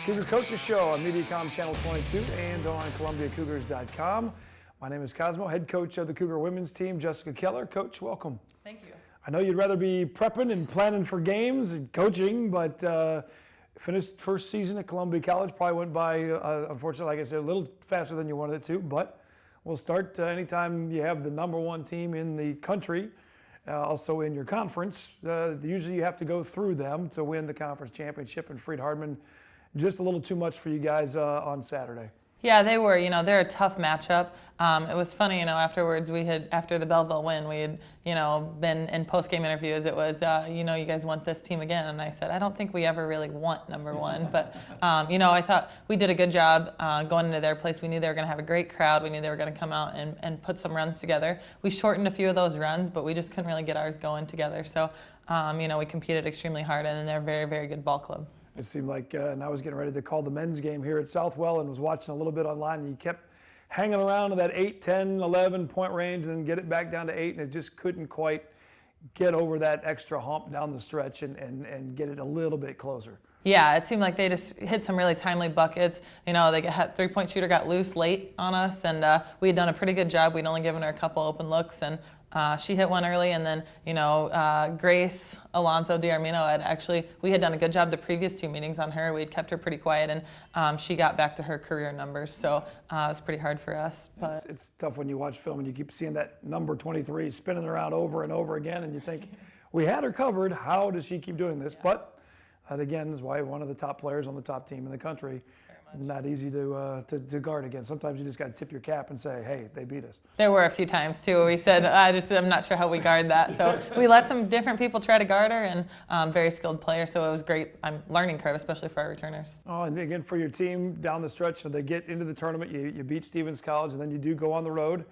Cougar Coaches Show on Mediacom Channel 22 and on ColumbiaCougars.com. My name is Cosmo, head coach of the Cougar women's team, Jessica Keller. Coach, welcome. Thank you. I know you'd rather be prepping and planning for games and coaching, but finished first season at Columbia College. Probably went by, unfortunately, like I said, a little faster than you wanted it to, but we'll start anytime you have the number one team in the country, also in your conference. Usually you have to go through them to win the conference championship, and Freed-Hardman, just a little too much for you guys on Saturday. Yeah, they were. They're a tough matchup. It was funny, afterwards after the Belleville win, we had, been in post-game interviews. It was, you guys want this team again. And I said, I don't think we ever really want number one. But, I thought we did a good job going into their place. We knew they were going to have a great crowd. We knew they were going to come out and put some runs together. We shortened a few of those runs, but we just couldn't really get ours going together. So, we competed extremely hard, and they're a very, very good ball club. It seemed like, and I was getting ready to call the men's game here at Southwell and was watching a little bit online, and you kept hanging around in that 8, 10, 11 point range and then get it back down to 8, and it just couldn't quite get over that extra hump down the stretch and get it a little bit closer. Yeah, it seemed like they just hit some really timely buckets. They three-point shooter got loose late on us, and we had done a pretty good job. We'd only given her a couple open looks, and she hit one early, and then, Grace Alonso D'Armino we had done a good job the previous 2 meetings on her. We had kept her pretty quiet, and she got back to her career numbers, so it was pretty hard for us. But it's tough when you watch film and you keep seeing that number 23 spinning around over and over again, and you think, we had her covered. How does she keep doing this? Yeah. But that, again, is why one of the top players on the top team in the country. Not easy to guard against. Sometimes you just got to tip your cap and say, hey, they beat us. There were a few times, too, where we said, I'm not sure how we guard that. So we let some different people try to guard her, and very skilled player, so it was great. Learning curve, especially for our returners. Oh, and again, for your team down the stretch, so they get into the tournament, you beat Stevens College, and then you do go on the road.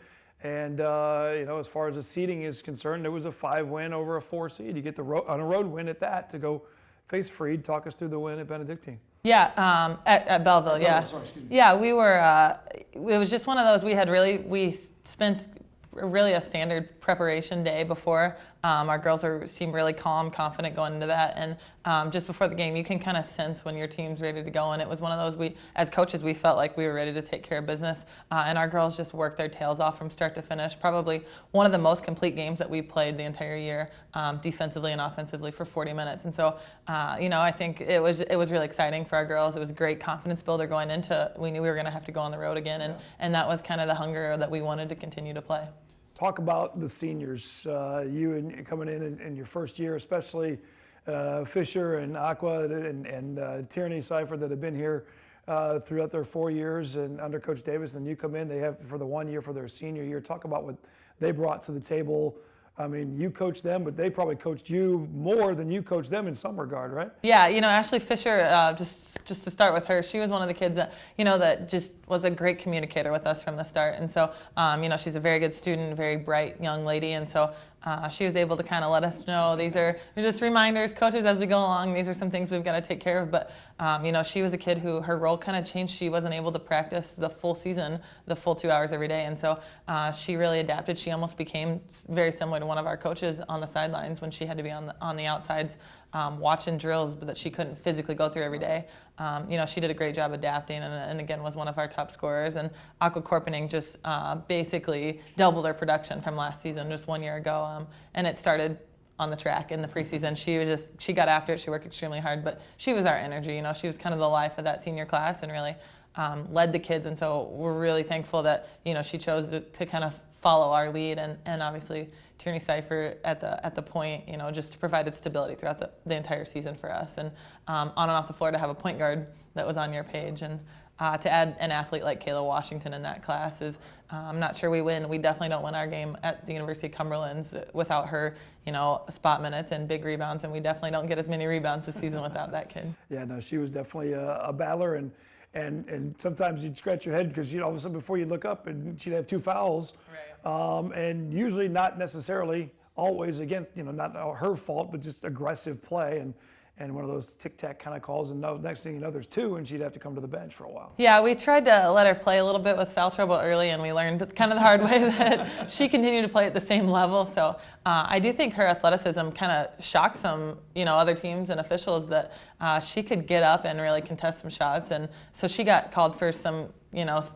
And, as far as the seeding is concerned, it was a 5-win over a 4 seed. You get on a road win at that to go face Freed. Talk us through the win at Benedictine. Yeah, at Belleville, yeah. Sorry, excuse me. Yeah, we were, it was just one of those, we spent really a standard preparation day before. Our girls seemed really calm, confident going into that, and just before the game, you can kind of sense when your team's ready to go, and it was one of those, as coaches, we felt like we were ready to take care of business, and our girls just worked their tails off from start to finish. Probably one of the most complete games that we played the entire year, defensively and offensively for 40 minutes, and so, I think it was really exciting for our girls. It was a great confidence builder going into, we knew we were going to have to go on the road again, and that was kind of the hunger that we wanted to continue to play. Talk about the seniors, you coming in your first year, especially Fisher and Aqua and Tierney Seifert that have been here throughout their 4 years and under Coach Davis. And you come in, they have for the 1 year for their senior year. Talk about what they brought to the table. I mean, you coached them, but they probably coached you more than you coached them in some regard, right? Yeah, Ashley Fisher, just to start with her, she was one of the kids that, that just was a great communicator with us from the start. And so, she's a very good student, very bright young lady. And so she was able to kind of let us know they're just reminders, coaches, as we go along, these are some things we've got to take care of. But, she was a kid who her role kind of changed. She wasn't able to practice the full season, the full 2 hours every day. And so she really adapted. She almost became very similar to one of our coaches on the sidelines when she had to be on the outsides watching drills, but that she couldn't physically go through every day. She did a great job adapting, and again was one of our top scorers. And Aqua Corpening just basically doubled her production from last season, just 1 year ago. And it started on the track in the preseason. She got after it. She worked extremely hard, but she was our energy. She was kind of the life of that senior class and really led the kids. And so we're really thankful that she chose to kind of follow our lead, and obviously Tierney Seifert at the point, just provided stability throughout the entire season for us, and on and off the floor to have a point guard that was on your page, and to add an athlete like Kayla Washington in that class is, I'm not sure we win. We definitely don't win our game at the University of Cumberland's without her, spot minutes and big rebounds, and we definitely don't get as many rebounds this season without that kid. Yeah, no, she was definitely a battler, and sometimes you'd scratch your head because all of a sudden before you look up and she'd have 2 fouls, right. And usually not necessarily always against, not her fault, but just aggressive play, and one of those tic-tac kind of calls, and next thing you know, there's two, and she'd have to come to the bench for a while. Yeah, we tried to let her play a little bit with foul trouble early, and we learned kind of the hard way that she continued to play at the same level. So I do think her athleticism kind of shocked some, other teams and officials that she could get up and really contest some shots. And so she got called for some,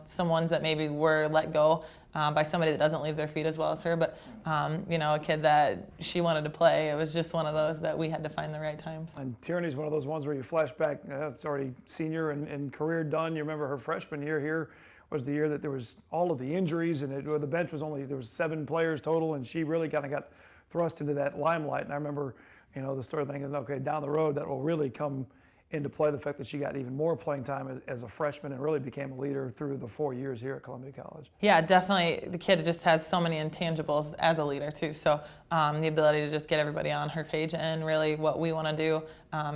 some ones that maybe were let go by somebody that doesn't leave their feet as well as her. But, a kid that she wanted to play, it was just one of those that we had to find the right times. And Tierney's one of those ones where you flash back, it's already senior and career done. You remember her freshman year here was the year that there was all of the injuries, and the bench was there was 7 players total, and she really kind of got thrust into that limelight. And I remember, the story thinking, okay, down the road that will really come into play, the fact that she got even more playing time as a freshman and really became a leader through the 4 years here at Columbia College. Yeah, definitely. The kid just has so many intangibles as a leader too. So the ability to just get everybody on her page and really what we want to do,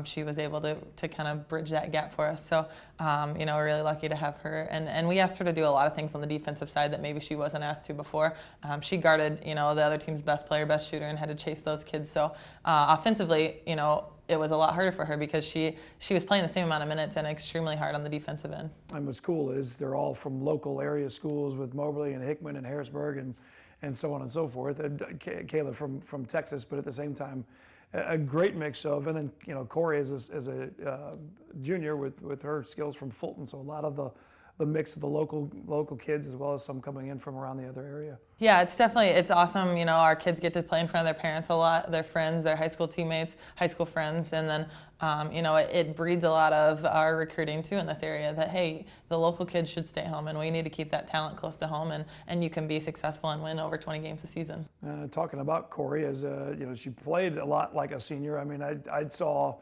she was able to kind of bridge that gap for us. So, we're really lucky to have her. And we asked her to do a lot of things on the defensive side that maybe she wasn't asked to before. She guarded, the other team's best player, best shooter, and had to chase those kids. So offensively, it was a lot harder for her because she was playing the same amount of minutes and extremely hard on the defensive end. And what's cool is they're all from local area schools with Moberly and Hickman and Harrisburg and so on and so forth. Keller from Texas, but at the same time, a great mix of, and then Corey as a junior with her skills from Fulton, so a lot of the mix of the local kids as well as some coming in from around the other area. Yeah, it's awesome. Our kids get to play in front of their parents a lot, their friends, their high school teammates, high school friends, and then it breeds a lot of our recruiting too in this area that, hey, the local kids should stay home, and we need to keep that talent close to home, and you can be successful and win over 20 games a season. Talking about Corey, as she played a lot like a senior. I mean, I saw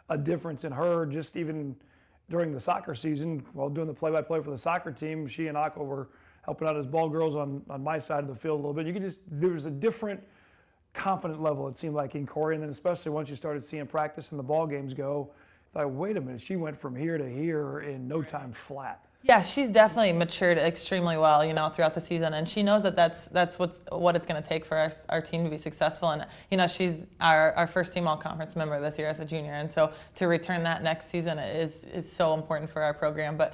a difference in her just even during the soccer season, while doing the play-by-play for the soccer team. She and Aqua were helping out as ball girls on my side of the field a little bit. There was a different confident level, it seemed like, in Corey, and then especially once you started seeing practice and the ball games go, I thought, wait a minute, she went from here to here in no time flat. Yeah, she's definitely matured extremely well, throughout the season, and she knows that that's what it's going to take for our team to be successful. And she's our first team all-conference member this year as a junior, and so to return that next season is so important for our program. But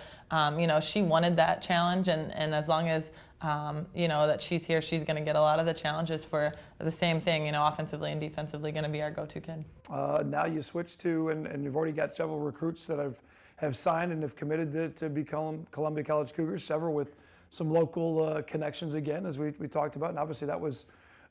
she wanted that challenge, and as long as that she's here, she's going to get a lot of the challenges for the same thing, offensively and defensively, going to be our go-to kid. Now you switch to, and you've already got several recruits that have signed and have committed to become Columbia College Cougars, several with some local connections again, as we talked about. And obviously that was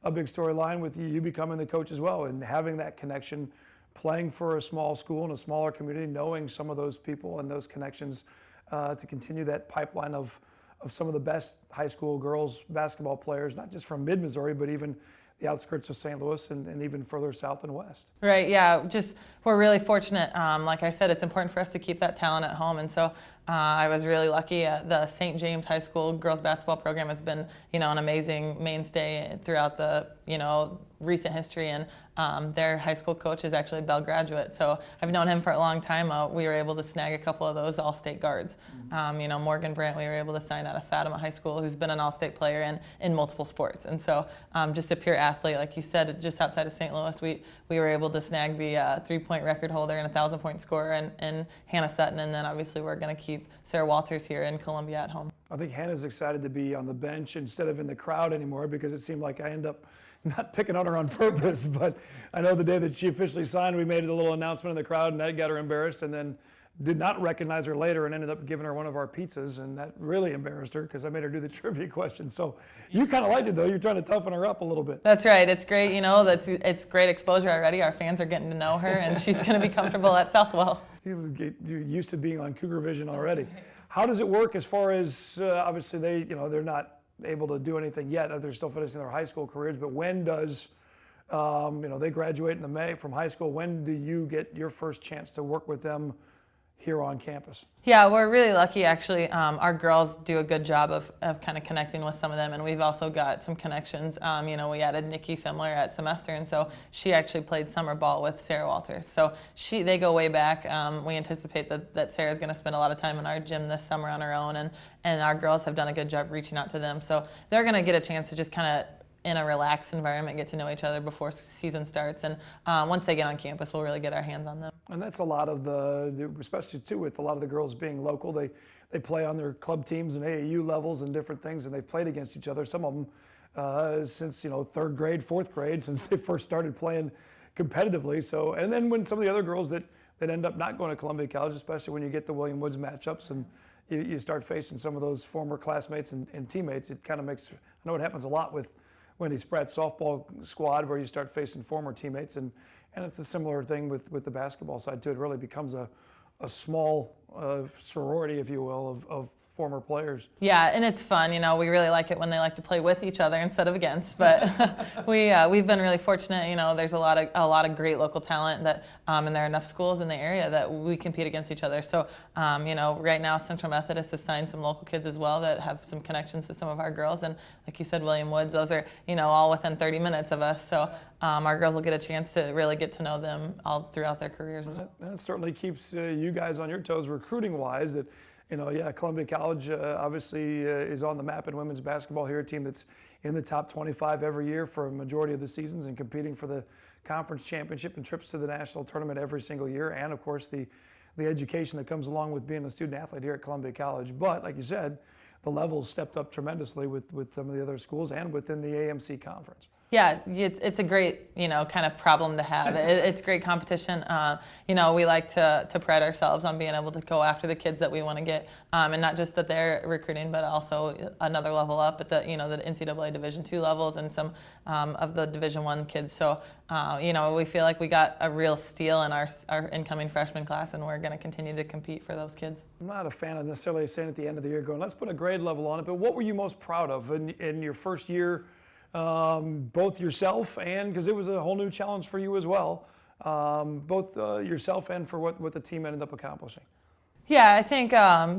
a big storyline with you becoming the coach as well, and having that connection, playing for a small school in a smaller community, knowing some of those people and those connections to continue that pipeline of some of the best high school girls basketball players, not just from mid-Missouri, but even the outskirts of St. Louis and even further south and west. Right, yeah, we're really fortunate. Like I said, it's important for us to keep that talent at home, and so I was really lucky. The St. James High School girls basketball program has been, an amazing mainstay throughout the, recent history, and their high school coach is actually a Bell graduate, so I've known him for a long time. We were able to snag a couple of those all-state guards. Morgan Brandt, we were able to sign out of Fatima High School, who's been an all-state player in multiple sports, and so just a pure athlete, like you said, just outside of St. Louis, we were able to snag the 3-point record holder and 1,000-point scorer and Hannah Sutton, and then obviously we're going to keep Sarah Walters here in Columbia at home. I think Hannah's excited to be on the bench instead of in the crowd anymore, because it seemed like I end up not picking on her on purpose, but I know the day that she officially signed, we made a little announcement in the crowd, and that got her embarrassed, and then did not recognize her later and ended up giving her one of our pizzas, and that really embarrassed her because I made her do the trivia question. So you kind of liked it, though. You're trying to toughen her up a little bit. That's right. It's great. It's great exposure already. Our fans are getting to know her, and she's going to be comfortable at Southwell. You're used to being on Cougar Vision already. How does it work as far as, obviously they're not able to do anything yet. They're still finishing their high school careers, but when does, they graduate in the May from high school, when do you get your first chance to work with them here on campus? Yeah, we're really lucky, actually. Our girls do a good job of kind of connecting with some of them, and we've also got some connections. We added Nikki Fimler at semester, and so she actually played summer ball with Sarah Walters. So they go way back. We anticipate that Sarah's going to spend a lot of time in our gym this summer on her own, and our girls have done a good job reaching out to them. So they're going to get a chance to just kind of, in a relaxed environment, get to know each other before season starts. And once they get on campus, we'll really get our hands on them. And that's a lot of especially too with a lot of the girls being local, they play on their club teams and AAU levels and different things, and they've played against each other. Some of them since third grade, fourth grade, since they first started playing competitively. So, and then when some of the other girls that end up not going to Columbia College, especially when you get the William Woods matchups and you start facing some of those former classmates and teammates, it kind of makes, I know it happens a lot with Wendy Spratt's softball squad where you start facing former teammates, and it's a similar thing with the basketball side too. It really becomes a small sorority, if you will, of former players. Yeah, and it's fun. We really like it when they like to play with each other instead of against. But we've been really fortunate. There's a lot of great local talent that, and there are enough schools in the area that we compete against each other. So, right now Central Methodist has signed some local kids as well that have some connections to some of our girls. And like you said, William Woods, those are all within 30 minutes of us. So our girls will get a chance to really get to know them all throughout their careers. That certainly keeps you guys on your toes recruiting wise. That. Columbia College obviously is on the map in women's basketball here, a team that's in the top 25 every year for a majority of the seasons and competing for the conference championship and trips to the national tournament every single year, and of course the education that comes along with being a student athlete here at Columbia College. But like you said, the levels stepped up tremendously with some of the other schools and within the AMC conference. Yeah, it's a great, kind of problem to have. It's great competition. We like to pride ourselves on being able to go after the kids that we want to get, and not just that they're recruiting, but also another level up at the, the NCAA Division II levels and some of the Division I kids. So, we feel like we got a real steal in our incoming freshman class, and we're going to continue to compete for those kids. I'm not a fan of necessarily saying at the end of the year going, let's put a grade level on it, but what were you most proud of in your first year? Both yourself and because it was a whole new challenge for you as well, both yourself and for what the team ended up accomplishing. Yeah, I think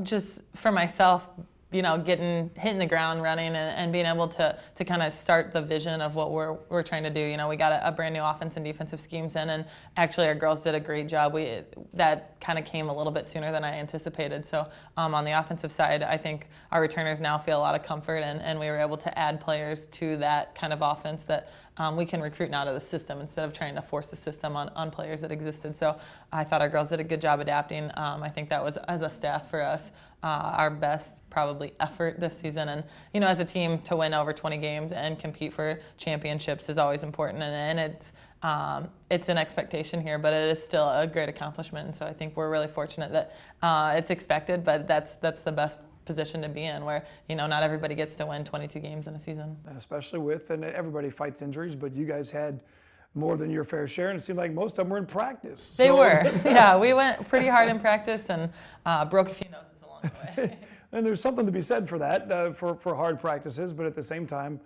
just for myself, hitting the ground running and being able to kind of start the vision of what we're trying to do. We got a brand new offense and defensive schemes in, and actually our girls did a great job. That kind of came a little bit sooner than I anticipated. So on the offensive side, I think our returners now feel a lot of comfort, and we were able to add players to that kind of offense that we can recruit now to the system instead of trying to force the system on players that existed. So I thought our girls did a good job adapting. I think that was, as a staff for us, our best probably effort this season. And, as a team to win over 20 games and compete for championships is always important. And it's an expectation here, but it is still a great accomplishment. And so I think we're really fortunate that it's expected, but that's the best position to be in, where not everybody gets to win 22 games in a season. Especially and everybody fights injuries, but you guys had more than your fair share, and it seemed like most of them were in practice. They were. Yeah, we went pretty hard in practice and broke a few noses along the way. And there's something to be said for that, for hard practices, but at the same time,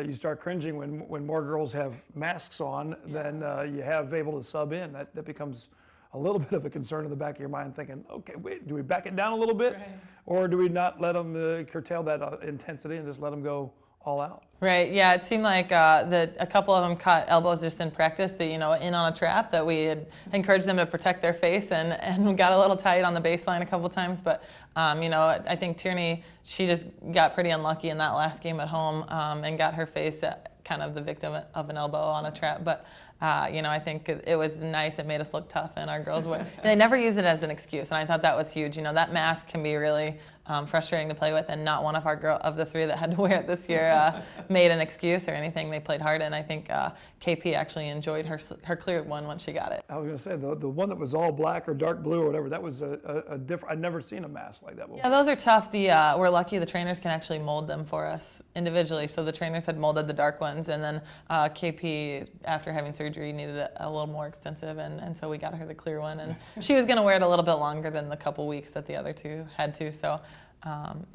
you start cringing when more girls have masks on than you have able to sub in. That becomes a little bit of a concern in the back of your mind, thinking, okay, wait, do we back it down a little bit? Right. Or do we not let them curtail that intensity and just let them go all out? Right, yeah, it seemed like a couple of them caught elbows just in practice, that, in on a trap, that we had encouraged them to protect their face, and we got a little tight on the baseline a couple times. But, I think Tierney, she just got pretty unlucky in that last game at home and got her face kind of the victim of an elbow on a trap. But I think it was nice. It made us look tough, and our girls they never use it as an excuse, and I thought that was huge. That mask can be really frustrating to play with, and not one of of the three that had to wear it this year made an excuse or anything. They played hard, and I think KP actually enjoyed her clear one once she got it. I was going to say, the one that was all black or dark blue or whatever, that was a different, I'd never seen a mask like that before. Yeah, those are tough. We're lucky the trainers can actually mold them for us individually. So the trainers had molded the dark ones, and then KP, after having surgery, needed a little more extensive, and so we got her the clear one. And she was going to wear it a little bit longer than the couple weeks that the other two had to. So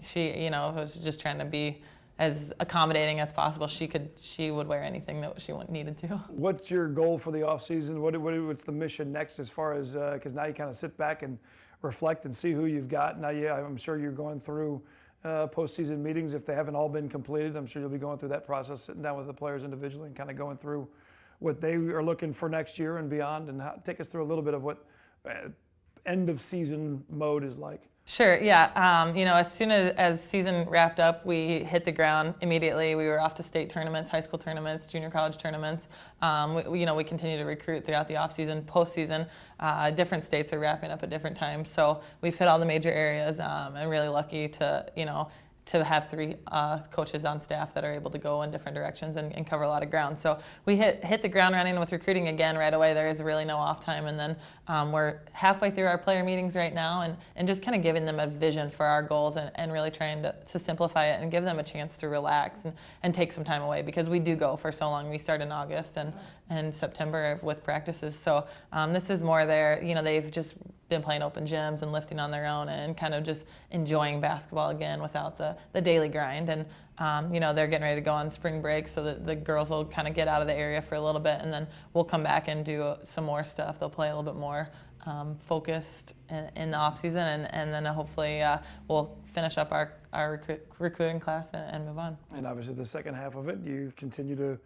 she, was just trying to be as accommodating as possible. She would wear anything that she needed to. What's your goal for the off season? What's the mission next, as far as because now you kind of sit back and reflect and see who you've got. Now, I'm sure you're going through postseason meetings if they haven't all been completed. I'm sure you'll be going through that process, sitting down with the players individually and kind of going through what they are looking for next year and beyond. And take us through a little bit of what end of season mode is like. Sure, yeah. As soon as season wrapped up, we hit the ground immediately. We were off to state tournaments, high school tournaments, junior college tournaments. We continue to recruit throughout the off season, postseason. Different states are wrapping up at different times, so we've hit all the major areas. And really lucky to have three coaches on staff that are able to go in different directions and cover a lot of ground. So we hit the ground running with recruiting again right away. There is really no off time. And then we're halfway through our player meetings right now and just kind of giving them a vision for our goals and really trying to simplify it and give them a chance to relax and take some time away, because we do go for so long. We start in August and September with practices. So this is more they've just been playing open gyms and lifting on their own and kind of just enjoying basketball again without the daily grind. And they're getting ready to go on spring break, so the girls will kind of get out of the area for a little bit, and then we'll come back and do some more stuff. They'll play a little bit more focused in the off season, and then hopefully we'll finish up our recruiting class and move on. And obviously the second half of it, you continue to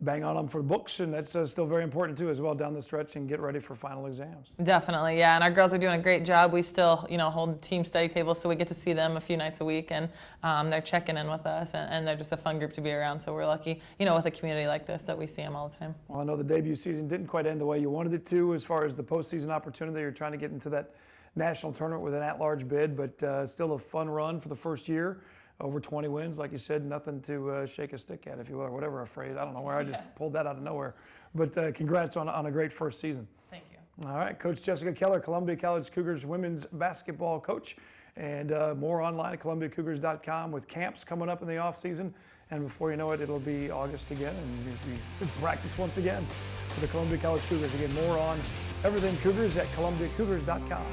bang on them for books, and that's still very important too as well down the stretch, and get ready for final exams. Definitely, yeah, and our girls are doing a great job. We still, hold team study tables, so we get to see them a few nights a week, and they're checking in with us, and they're just a fun group to be around. So we're lucky, with a community like this, that we see them all the time. Well, I know the debut season didn't quite end the way you wanted it to as far as the postseason opportunity. You're trying to get into that national tournament with an at-large bid, but still a fun run for the first year. Over 20 wins, like you said, nothing to shake a stick at, if you will, or whatever a phrase. I don't know where I just pulled that out of nowhere. But congrats on a great first season. Thank you. All right, Coach Jessica Keller, Columbia College Cougars women's basketball coach. And more online at ColumbiaCougars.com with camps coming up in the off season. And before you know it, it'll be August again, and we practice once again for the Columbia College Cougars. Again, more on everything Cougars at ColumbiaCougars.com.